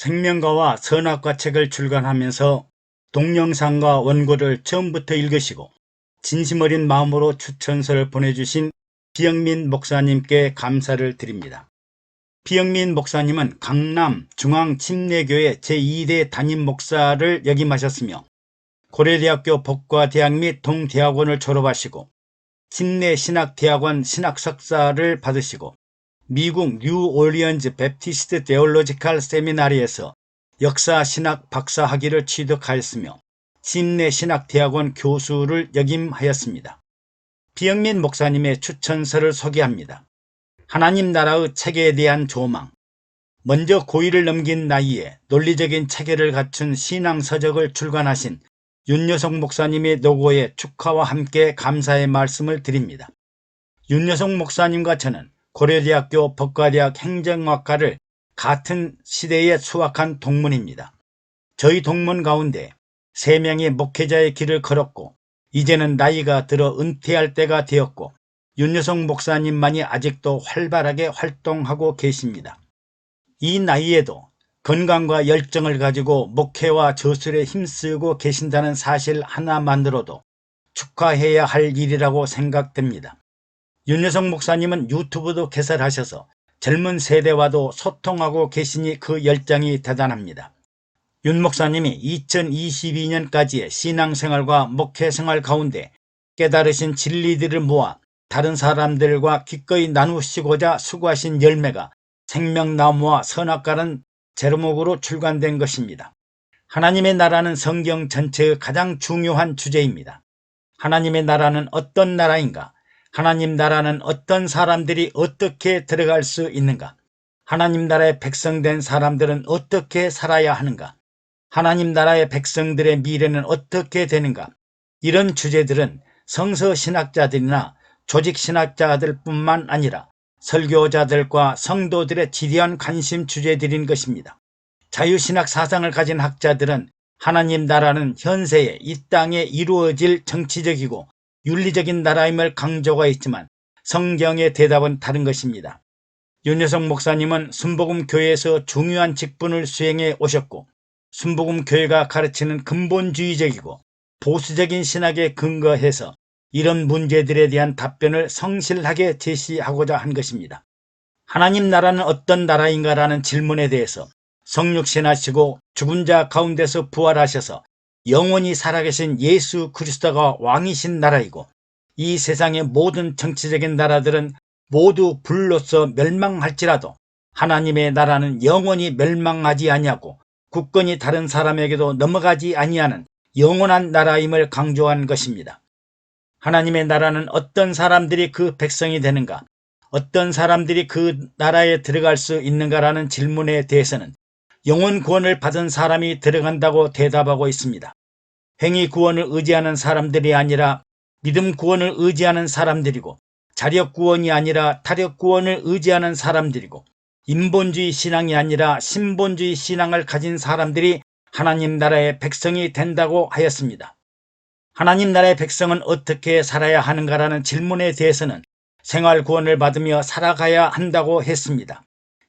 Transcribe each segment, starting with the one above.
생명과와 선악과 책을 출간하면서 동영상과 원고를 처음부터 읽으시고 진심 어린 마음으로 추천서를 보내주신 비영민 목사님께 감사를 드립니다. 비영민 목사님은 강남 중앙침례교회 제2대 담임 목사를 역임하셨으며 고려대학교 법과대학 및 동대학원을 졸업하시고 침례신학대학원 신학석사를 받으시고 미국 뉴올리언즈 베프티스트 데올로지칼 세미나리에서 역사신학 박사학위를 취득하였으며 침례신학대학원 교수를 역임하였습니다. 비영민 목사님의 추천서를 소개합니다. 하나님 나라의 체계에 대한 조망. 먼저 고의를 넘긴 나이에 논리적인 체계를 갖춘 신앙서적을 출간하신 윤여석 목사님의 노고에 축하와 함께 감사의 말씀을 드립니다. 윤여석 목사님과 저는 고려대학교 법과대학 행정학과를 같은 시대에 수학한 동문입니다. 저희 동문 가운데 3명의 목회자의 길을 걸었고 이제는 나이가 들어 은퇴할 때가 되었고 윤여석 목사님만이 아직도 활발하게 활동하고 계십니다. 이 나이에도 건강과 열정을 가지고 목회와 저술에 힘쓰고 계신다는 사실 하나만으로도 축하해야 할 일이라고 생각됩니다. 윤여석 목사님은 유튜브도 개설하셔서 젊은 세대와도 소통하고 계시니 그 열정이 대단합니다. 윤 목사님이 2022년까지의 신앙생활과 목회생활 가운데 깨달으신 진리들을 모아 다른 사람들과 기꺼이 나누시고자 수고하신 열매가 생명나무와 선악과라는 제목으로 출간된 것입니다. 하나님의 나라는 성경 전체의 가장 중요한 주제입니다. 하나님의 나라는 어떤 나라인가? 하나님 나라는 어떤 사람들이 어떻게 들어갈 수 있는가? 하나님 나라의 백성된 사람들은 어떻게 살아야 하는가? 하나님 나라의 백성들의 미래는 어떻게 되는가? 이런 주제들은 성서신학자들이나 조직신학자들뿐만 아니라 설교자들과 성도들의 지대한 관심 주제들인 것입니다. 자유신학 사상을 가진 학자들은 하나님 나라는 현세에 이 땅에 이루어질 정치적이고 윤리적인 나라임을 강조가 있지만 성경의 대답은 다른 것입니다. 윤여석 목사님은 순복음교회에서 중요한 직분을 수행해 오셨고 순복음교회가 가르치는 근본주의적이고 보수적인 신학에 근거해서 이런 문제들에 대한 답변을 성실하게 제시하고자 한 것입니다. 하나님 나라는 어떤 나라인가라는 질문에 대해서 성육신하시고 죽은 자 가운데서 부활하셔서 영원히 살아계신 예수 그리스도가 왕이신 나라이고 이 세상의 모든 정치적인 나라들은 모두 불로써 멸망할지라도 하나님의 나라는 영원히 멸망하지 아니하고 국권이 다른 사람에게도 넘어가지 아니하는 영원한 나라임을 강조한 것입니다. 하나님의 나라는 어떤 사람들이 그 백성이 되는가, 어떤 사람들이 그 나라에 들어갈 수 있는가라는 질문에 대해서는 영혼 구원을 받은 사람이 들어간다고 대답하고 있습니다. 행위 구원을 의지하는 사람들이 아니라 믿음 구원을 의지하는 사람들이고 자력 구원이 아니라 타력 구원을 의지하는 사람들이고 인본주의 신앙이 아니라 신본주의 신앙을 가진 사람들이 하나님 나라의 백성이 된다고 하였습니다. 하나님 나라의 백성은 어떻게 살아야 하는가라는 질문에 대해서는 생활 구원을 받으며 살아가야 한다고 했습니다.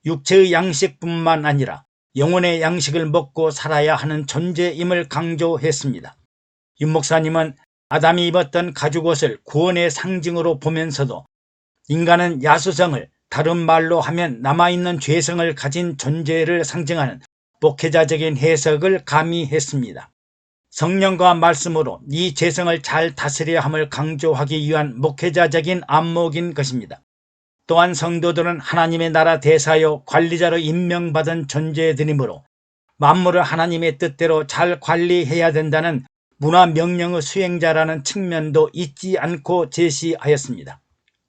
육체의 양식뿐만 아니라 영혼의 양식을 먹고 살아야 하는 존재임을 강조했습니다. 윤 목사님은 아담이 입었던 가죽옷을 구원의 상징으로 보면서도 인간은 야수성을, 다른 말로 하면 남아있는 죄성을 가진 존재를 상징하는 목회자적인 해석을 가미했습니다. 성령과 말씀으로 이 죄성을 잘 다스려야 함을 강조하기 위한 목회자적인 안목인 것입니다. 또한 성도들은 하나님의 나라 대사요 관리자로 임명받은 존재들이므로 만물을 하나님의 뜻대로 잘 관리해야 된다는 문화 명령의 수행자라는 측면도 잊지 않고 제시하였습니다.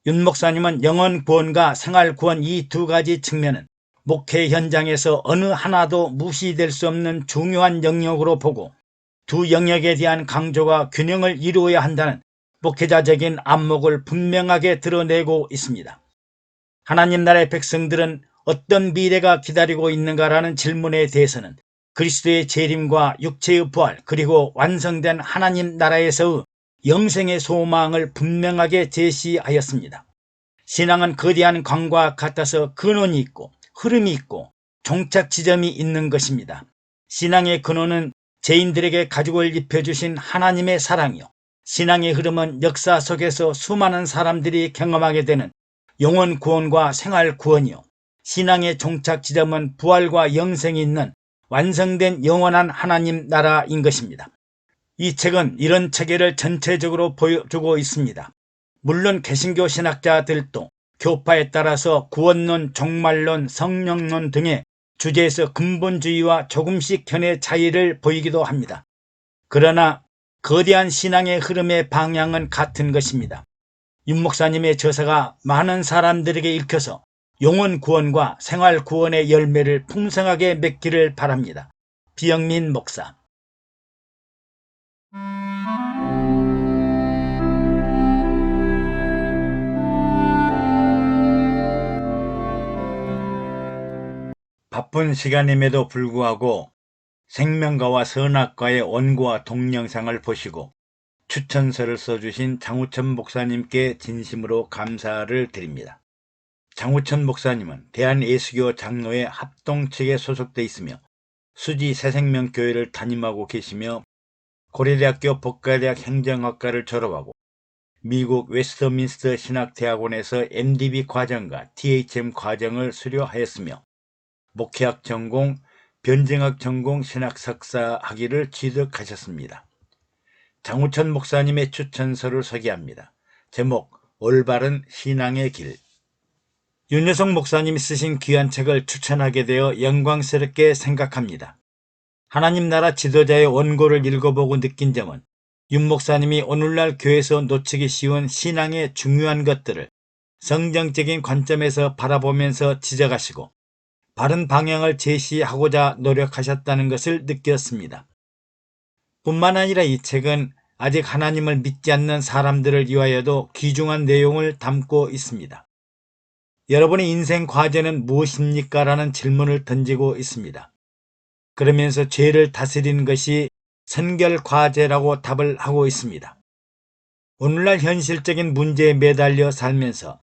윤 목사님은 영혼 구원과 생활 구원 이 두 가지 측면은 목회 현장에서 어느 하나도 무시될 수 없는 중요한 영역으로 보고 두 영역에 대한 강조가 균형을 이루어야 한다는 목회자적인 안목을 분명하게 드러내고 있습니다. 하나님 나라의 백성들은 어떤 미래가 기다리고 있는가라는 질문에 대해서는 그리스도의 재림과 육체의 부활 그리고 완성된 하나님 나라에서의 영생의 소망을 분명하게 제시하였습니다. 신앙은 거대한 강과 같아서 근원이 있고 흐름이 있고 종착 지점이 있는 것입니다. 신앙의 근원은 죄인들에게 가죽을 입혀주신 하나님의 사랑이요. 신앙의 흐름은 역사 속에서 수많은 사람들이 경험하게 되는 영혼 구원과 생활 구원이요. 신앙의 종착 지점은 부활과 영생이 있는 완성된 영원한 하나님 나라인 것입니다. 이 책은 이런 체계를 전체적으로 보여주고 있습니다. 물론 개신교 신학자들도 교파에 따라서 구원론, 종말론, 성령론 등의 주제에서 근본주의와 조금씩 견해 차이를 보이기도 합니다. 그러나 거대한 신앙의 흐름의 방향은 같은 것입니다. 윤 목사님의 저서가 많은 사람들에게 읽혀서 영혼 구원과 생활 구원의 열매를 풍성하게 맺기를 바랍니다. 비영민 목사. 바쁜 시간임에도 불구하고 생명가와 선악과의 원고와 동영상을 보시고 추천서를 써주신 장우천 목사님께 진심으로 감사를 드립니다. 장우천 목사님은 대한예수교 장로회 합동측에 소속돼 있으며 수지 새생명교회를 담임하고 계시며 고려대학교 법과대학 행정학과를 졸업하고 미국 웨스터민스터 신학대학원에서 MDB 과정과 THM 과정을 수료하였으며 목회학 전공, 변증학 전공 신학 석사 학위를 취득하셨습니다. 장우천 목사님의 추천서를 소개합니다. 제목 올바른 신앙의 길. 윤여성 목사님이 쓰신 귀한 책을 추천하게 되어 영광스럽게 생각합니다. 하나님 나라 지도자의 원고를 읽어보고 느낀 점은 윤 목사님이 오늘날 교회에서 놓치기 쉬운 신앙의 중요한 것들을 성경적인 관점에서 바라보면서 지적하시고 바른 방향을 제시하고자 노력하셨다는 것을 느꼈습니다. 뿐만 아니라 이 책은 아직 하나님을 믿지 않는 사람들을 위하여도 귀중한 내용을 담고 있습니다. 여러분의 인생 과제는 무엇입니까? 라는 질문을 던지고 있습니다. 그러면서 죄를 다스리는 것이 선결 과제라고 답을 하고 있습니다. 오늘날 현실적인 문제에 매달려 살면서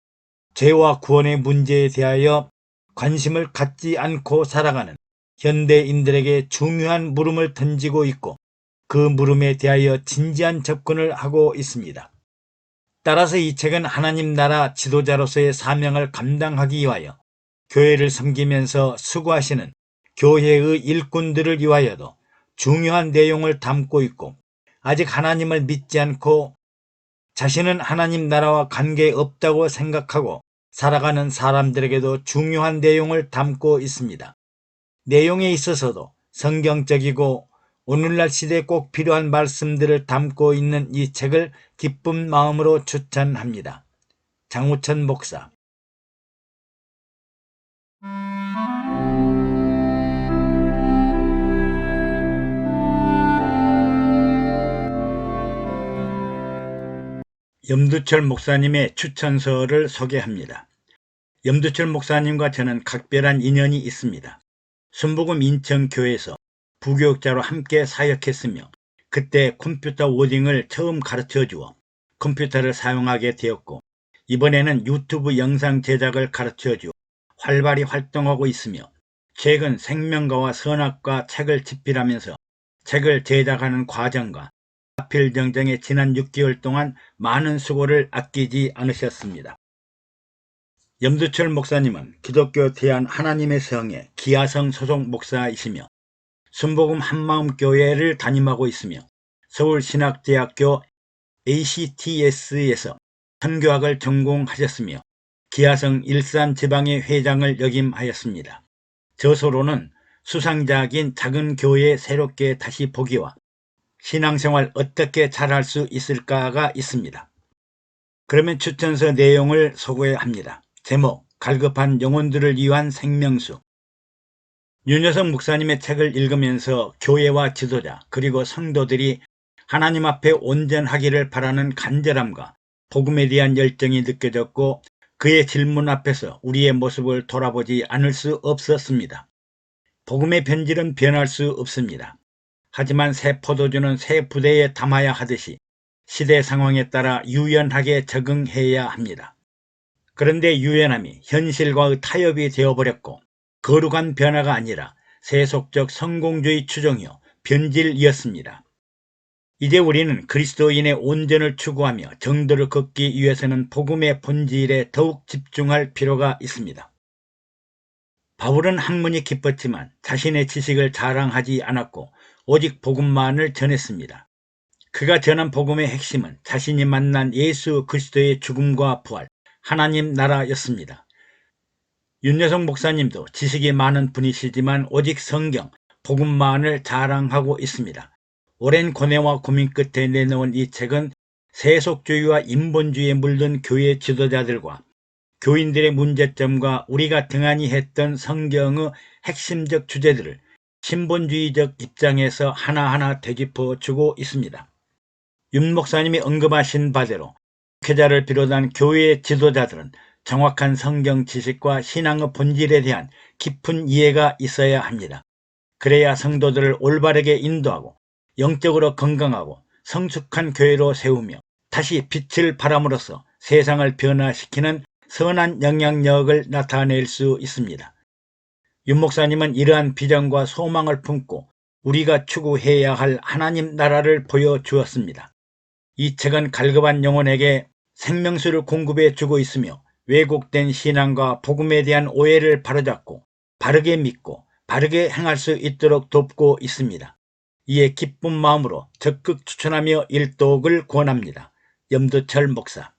죄와 구원의 문제에 대하여 관심을 갖지 않고 살아가는 현대인들에게 중요한 물음을 던지고 있고 그 물음에 대하여 진지한 접근을 하고 있습니다. 따라서 이 책은 하나님 나라 지도자로서의 사명을 감당하기 위하여 교회를 섬기면서 수고하시는 교회의 일꾼들을 위하여도 중요한 내용을 담고 있고 아직 하나님을 믿지 않고 자신은 하나님 나라와 관계없다고 생각하고 살아가는 사람들에게도 중요한 내용을 담고 있습니다. 내용에 있어서도 성경적이고 오늘날 시대에 꼭 필요한 말씀들을 담고 있는 이 책을 기쁜 마음으로 추천합니다. 장우천 목사. 염두철 목사님의 추천서를 소개합니다. 염두철 목사님과 저는 각별한 인연이 있습니다. 순복음 인천교회에서 부교육자로 함께 사역했으며 그때 컴퓨터 워딩을 처음 가르쳐 주어 컴퓨터를 사용하게 되었고 이번에는 유튜브 영상 제작을 가르쳐 주어 활발히 활동하고 있으며 최근 생명가와 선악과 책을 집필하면서 책을 제작하는 과정과 자필 정정의 지난 6개월 동안 많은 수고를 아끼지 않으셨습니다. 염두철 목사님은 기독교 대한 하나님의 성의 기아성 소속 목사이시며 순복음 한마음교회를 담임하고 있으며 서울신학대학교 ACTS에서 선교학을 전공하셨으며 기아성 일산지방의 회장을 역임하였습니다. 저서로는 수상작인 작은 교회 새롭게 다시 보기와 신앙생활 어떻게 잘할 수 있을까가 있습니다. 그러면 추천서 내용을 소개합니다. 제목 갈급한 영혼들을 위한 생명수. 윤여성 목사님의 책을 읽으면서 교회와 지도자 그리고 성도들이 하나님 앞에 온전하기를 바라는 간절함과 복음에 대한 열정이 느껴졌고 그의 질문 앞에서 우리의 모습을 돌아보지 않을 수 없었습니다. 복음의 변질은 변할 수 없습니다. 하지만 새 포도주는 새 부대에 담아야 하듯이 시대 상황에 따라 유연하게 적응해야 합니다. 그런데 유연함이 현실과의 타협이 되어버렸고 거룩한 변화가 아니라 세속적 성공주의 추종이요 변질이었습니다. 이제 우리는 그리스도인의 온전을 추구하며 정도를 걷기 위해서는 복음의 본질에 더욱 집중할 필요가 있습니다. 바울은 학문이 깊었지만 자신의 지식을 자랑하지 않았고 오직 복음만을 전했습니다. 그가 전한 복음의 핵심은 자신이 만난 예수 그리스도의 죽음과 부활, 하나님 나라였습니다. 윤여성 목사님도 지식이 많은 분이시지만 오직 성경, 복음만을 자랑하고 있습니다. 오랜 고뇌와 고민 끝에 내놓은 이 책은 세속주의와 인본주의에 물든 교회 지도자들과 교인들의 문제점과 우리가 등한히 했던 성경의 핵심적 주제들을 신본주의적 입장에서 하나하나 되짚어 주고 있습니다. 윤 목사님이 언급하신 바대로 목회자를 비롯한 교회의 지도자들은 정확한 성경 지식과 신앙의 본질에 대한 깊은 이해가 있어야 합니다. 그래야 성도들을 올바르게 인도하고 영적으로 건강하고 성숙한 교회로 세우며 다시 빛을 발함으로써 세상을 변화시키는 선한 영향력을 나타낼 수 있습니다. 윤 목사님은 이러한 비전과 소망을 품고 우리가 추구해야 할 하나님 나라를 보여주었습니다. 이 책은 갈급한 영혼에게 생명수를 공급해 주고 있으며 왜곡된 신앙과 복음에 대한 오해를 바로잡고 바르게 믿고 바르게 행할 수 있도록 돕고 있습니다. 이에 기쁜 마음으로 적극 추천하며 일독을 권합니다. 염두철 목사.